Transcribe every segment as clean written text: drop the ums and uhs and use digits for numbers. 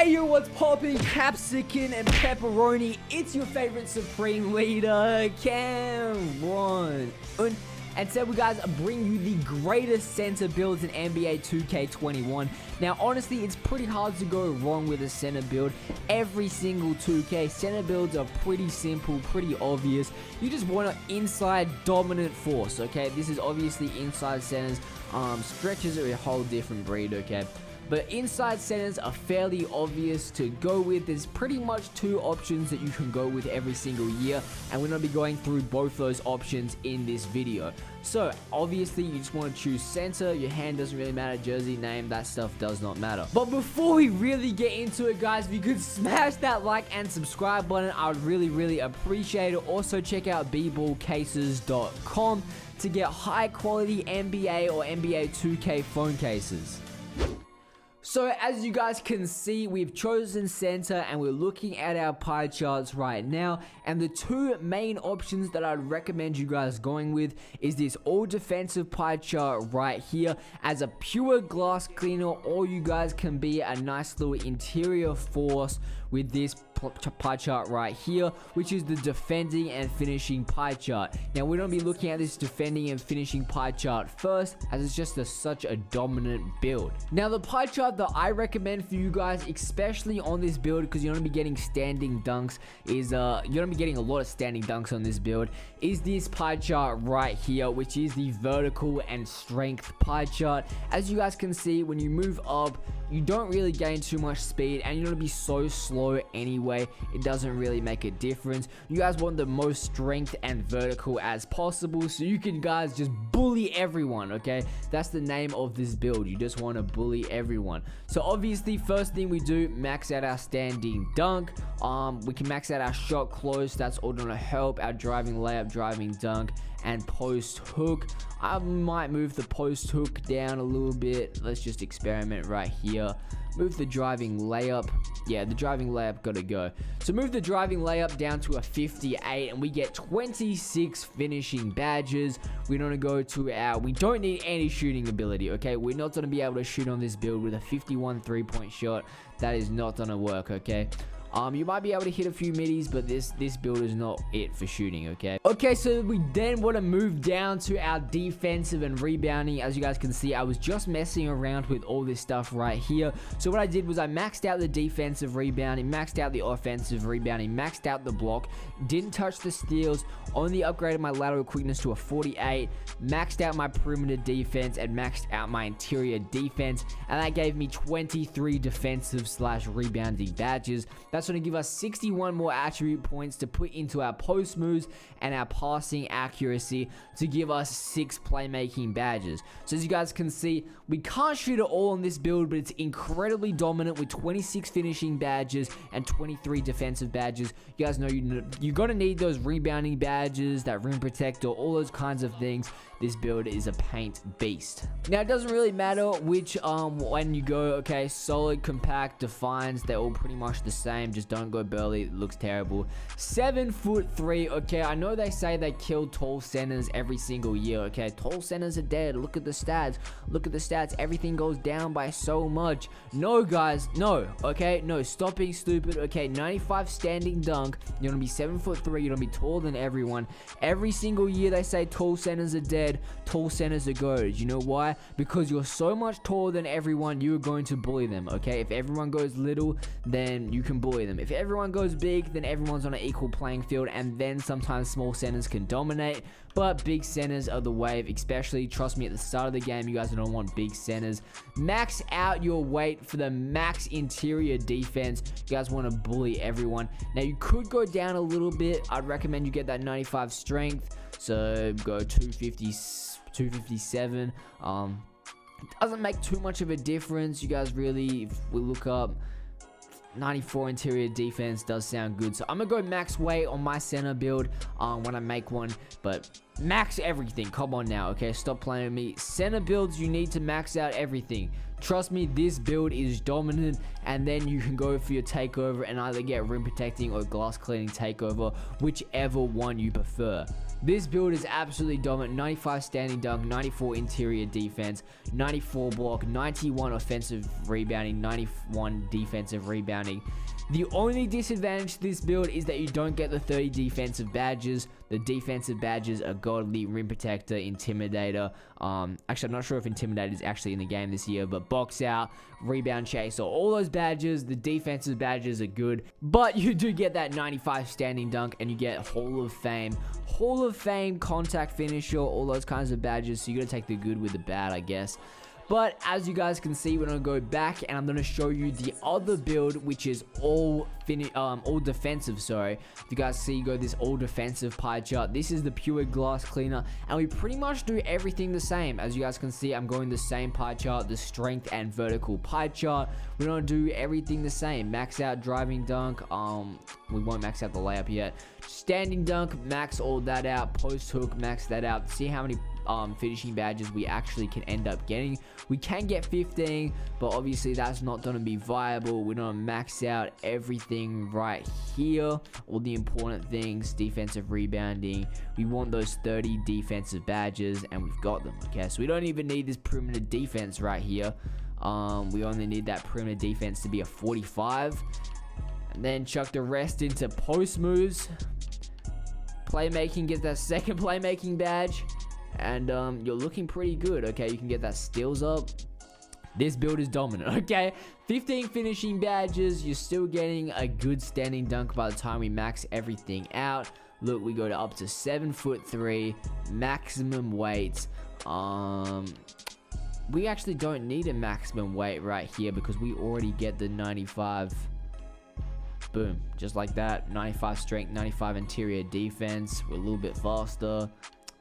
Hey yo, what's poppin'? Capsicum and pepperoni. It's your favorite supreme leader, Cameron. And today we guys bring you the greatest center builds in NBA 2K21. Now honestly, it's pretty hard to go wrong with a center build. Every single 2K center builds are pretty simple, pretty obvious. You just want an inside dominant force, okay? This is obviously inside centers. Stretches are a whole different breed, okay? But inside centers are fairly obvious to go with. There's pretty much two options that you can go with every single year, and we're going to be going through both those options in this video. So obviously you just want to choose center. Your hand doesn't really matter, jersey name, that stuff does not matter. But before we really get into it, guys, if you could smash that like and subscribe button, I would really appreciate it. Also check out bballcases.com to get high quality NBA or NBA 2K phone cases. So as you guys can see, we've chosen center and we're looking at our pie charts right now, and the two main options that I'd recommend you guys going with is this all defensive pie chart right here. As a pure glass cleaner, or you guys can be a nice little interior force with this pie chart right here, which is the defending and finishing pie chart. Now we're going to be looking at this defending and finishing pie chart first, as it's just such a dominant build. Now the pie chart that I recommend for you guys, especially on this build, because you're going to be getting standing dunks, is you're going to be getting a lot of standing dunks on this build, is this pie chart right here, which is the vertical and strength pie chart. As you guys can see, when you move up, you don't really gain too much speed, and you're going to be so slow anyway. It doesn't really make a difference. You guys want the most strength and vertical as possible, so you can guys just bully everyone, okay? That's the name of this build. You just want to bully everyone. So obviously, first thing we do, max out our standing dunk. We can max out our shot close. That's all gonna help. Our driving layup, driving dunk, and post hook. I might move the post hook down a little bit. Let's just experiment right here. Move the driving layup. Yeah, the driving layup gotta go. So move the driving layup down to a 58, and we get 26 finishing badges. We're gonna go to our, we don't need any shooting ability, okay? We're not gonna be able to shoot on this build with a 51 3-point shot. That is not gonna work, okay? You might be able to hit a few middies, but this build is not it for shooting, okay? Okay, so we then want to move down to our defensive and rebounding. As you guys can see, I was just messing around with all this stuff right here. So what I did was I maxed out the defensive rebounding, maxed out the offensive rebounding, maxed out the block, didn't touch the steals, only upgraded my lateral quickness to a 48, maxed out my perimeter defense, and maxed out my interior defense, and that gave me 23 defensive / rebounding badges. That's going to give us 61 more attribute points to put into our post moves and our passing accuracy to give us 6 playmaking badges. So as you guys can see, we can't shoot it all on this build, but it's incredibly dominant with 26 finishing badges and 23 defensive badges. You guys know you're going to need those rebounding badges, that rim protector, all those kinds of things. This build is a paint beast. Now it doesn't really matter which when you go, okay, solid, compact, defines, they're all pretty much the same. Just don't go burly, it looks terrible. 7'3", okay, I know they say they kill tall centers every single year, okay? Tall centers are dead. Look at the stats. Look at the stats. Everything goes down by so much. No, guys, no, okay? No, stop being stupid, okay? 95 standing dunk. You're gonna be 7'3", you're gonna be taller than everyone. Every single year they say tall centers are dead. Tall centers are good. You know why? Because you're so much taller than everyone, you're going to bully them, okay? If everyone goes little, then you can bully them. If everyone goes big, then everyone's on an equal playing field, and then sometimes small centers can dominate, but big centers are the wave, especially, trust me, at the start of the game, you guys don't want big centers. Max out your weight for the max interior defense. You guys want to bully everyone. Now, you could go down a little bit. I'd recommend you get that 95 strength, so go 250, 257. It doesn't make too much of a difference. You guys really, if we look up, 94 interior defense does sound good. So I'm gonna go max weight on my center build when I make one, but max everything. Come on now, okay? Stop playing with me. Center builds, you need to max out everything. Trust me, this build is dominant, and then you can go for your takeover and either get rim protecting or glass cleaning takeover, whichever one you prefer. This build is absolutely dominant. 95 standing dunk, 94 interior defense, 94 block, 91 offensive rebounding, 91 defensive rebounding. The only disadvantage to this build is that you don't get the 30 defensive badges. The defensive badges are godly: rim protector, intimidator. Actually, I'm not sure if intimidator is actually in the game this year, but box out, rebound chaser, all those badges. The defensive badges are good, but you do get that 95 standing dunk, and you get Hall of Fame contact finisher, all those kinds of badges. So you gotta take the good with the bad, I guess. But as you guys can see, we're gonna go back and I'm gonna show you the other build, which is all defensive. Sorry, if you guys see, go this all defensive pie chart. This is the pure glass cleaner, and we pretty much do everything the same. As you guys can see, I'm going the same pie chart, the strength and vertical pie chart. We're gonna do everything the same. Max out driving dunk. We won't max out the layup yet. Standing dunk, max all that out. Post hook, max that out. See how many finishing badges we actually can end up getting. We can get 15, but obviously that's not going to be viable. We're going to max out everything right here, all the important things. Defensive rebounding, we want those 30 defensive badges, and we've got them. Okay, so we don't even need this perimeter defense right here. We only need that perimeter defense to be a 45, and then chuck the rest into post moves. Playmaking, get that second playmaking badge, and you're looking pretty good. Okay, you can get that steals up. This build is dominant. Okay, 15 finishing badges. You're still getting a good standing dunk by the time we max everything out. Look, we go to up to 7'3", maximum weights. We actually don't need a maximum weight right here because we already get the 95. Boom, just like that. 95 strength, 95 interior defense. We're a little bit faster.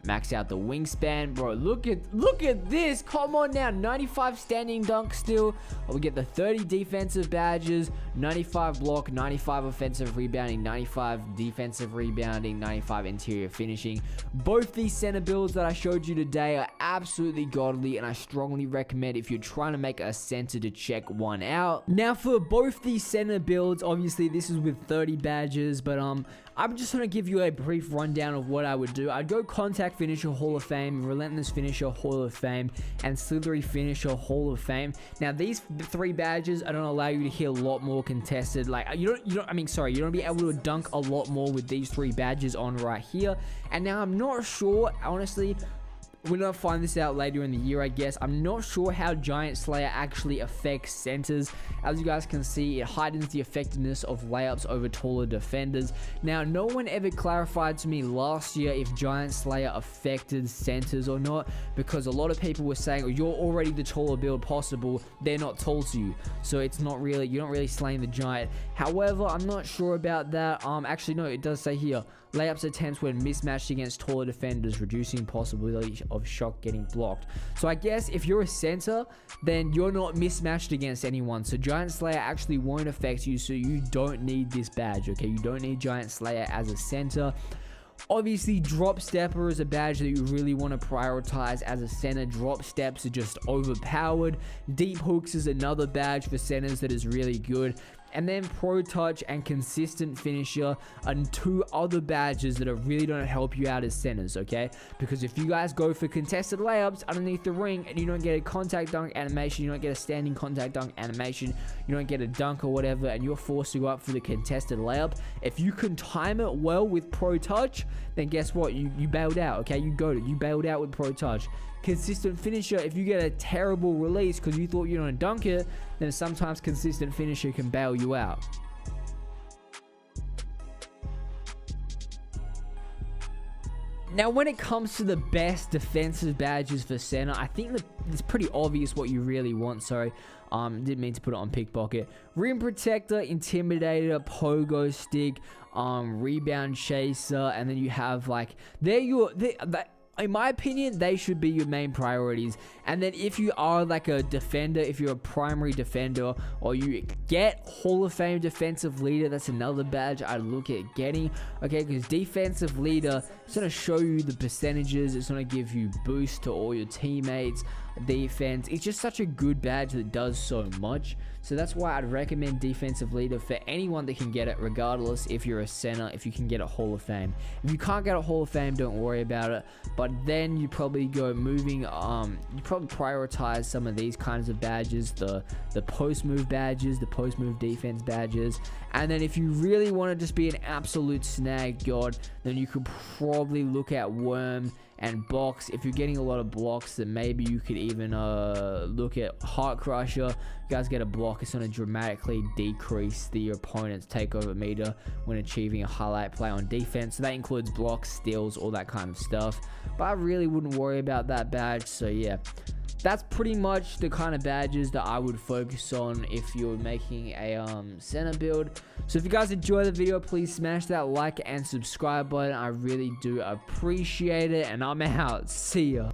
Max out the wingspan, bro. Look at this. Come on now. 95 standing dunk still. We get the 30 defensive badges, 95 block, 95 offensive rebounding, 95 defensive rebounding, 95 interior finishing. Both these center builds that I showed you today are absolutely godly, and I strongly recommend if you're trying to make a center to check one out. Now for both these center builds, obviously this is with 30 badges, but I'm just going to give you a brief rundown of what I would do. I'd go contact finisher Hall of Fame, relentless finisher Hall of Fame, and slithery finisher Hall of Fame. Now these three badges are going to allow you to hit a lot more contested. Like you don't be able to dunk a lot more with these three badges on right here. And now I'm not sure, honestly. We're gonna find this out later in the year, I guess. I'm not sure how Giant Slayer actually affects centers. As you guys can see, it heightens the effectiveness of layups over taller defenders. Now, no one ever clarified to me last year if Giant Slayer affected centers or not, because a lot of people were saying, oh, you're already the taller build possible, they're not tall to you, so it's not really, you're not really slaying the giant. However, I'm not sure about that. Actually, no, it does say here, layups attempts when mismatched against taller defenders, reducing possibility of shot getting blocked. So I guess if you're a center, then you're not mismatched against anyone. So Giant Slayer actually won't affect you, so you don't need this badge, okay? You don't need Giant Slayer as a center. Obviously, drop stepper is a badge that you really want to prioritize as a center. Drop steps are just overpowered. Deep hooks is another badge for centers that is really good. And then Pro Touch and Consistent Finisher are two other badges that are really going to help you out as centers, okay? Because if you guys go for contested layups underneath the ring and you don't get a contact dunk animation, you don't get a standing contact dunk animation, you don't get a dunk or whatever, and you're forced to go up for the contested layup, if you can time it well with Pro Touch, then guess what? You bailed out, okay? You bailed out with Pro Touch. Consistent Finisher, if you get a terrible release because you thought you're going to dunk it, then sometimes Consistent Finisher can bail you out. Now, when it comes to the best defensive badges for center, I think that it's pretty obvious what you really want. Sorry, didn't mean to put it on Pickpocket. Rim Protector, Intimidator, Pogo Stick, Rebound Chaser, and then you have like in my opinion, they should be your main priorities. And then if you are like a defender, if you're a primary defender, or you get Hall of Fame defensive leader, that's another badge I'd look at getting, okay? Because defensive leader, it's going to show you the percentages, it's going to give you boost to all your teammates. defense. It's just such a good badge that does so much. So that's why I'd recommend defensive leader for anyone that can get it, regardless if you're a center, if you can get a Hall of Fame. If you can't get a Hall of Fame, don't worry about it. But then you probably go moving, you probably prioritize some of these kinds of badges, the post move badges, the post move defense badges. And then if you really want to just be an absolute snag god, then you could probably look at worm and box. If you're getting a lot of blocks, then maybe you could even look at Heart Crusher. You guys get a block, it's going to dramatically decrease the opponent's takeover meter when achieving a highlight play on defense. So that includes blocks, steals, all that kind of stuff. But I really wouldn't worry about that badge. So yeah, that's pretty much the kind of badges that I would focus on if you're making a center build. So if you guys enjoy the video, please smash that like and subscribe button. I really do appreciate it, and I'm out. See ya.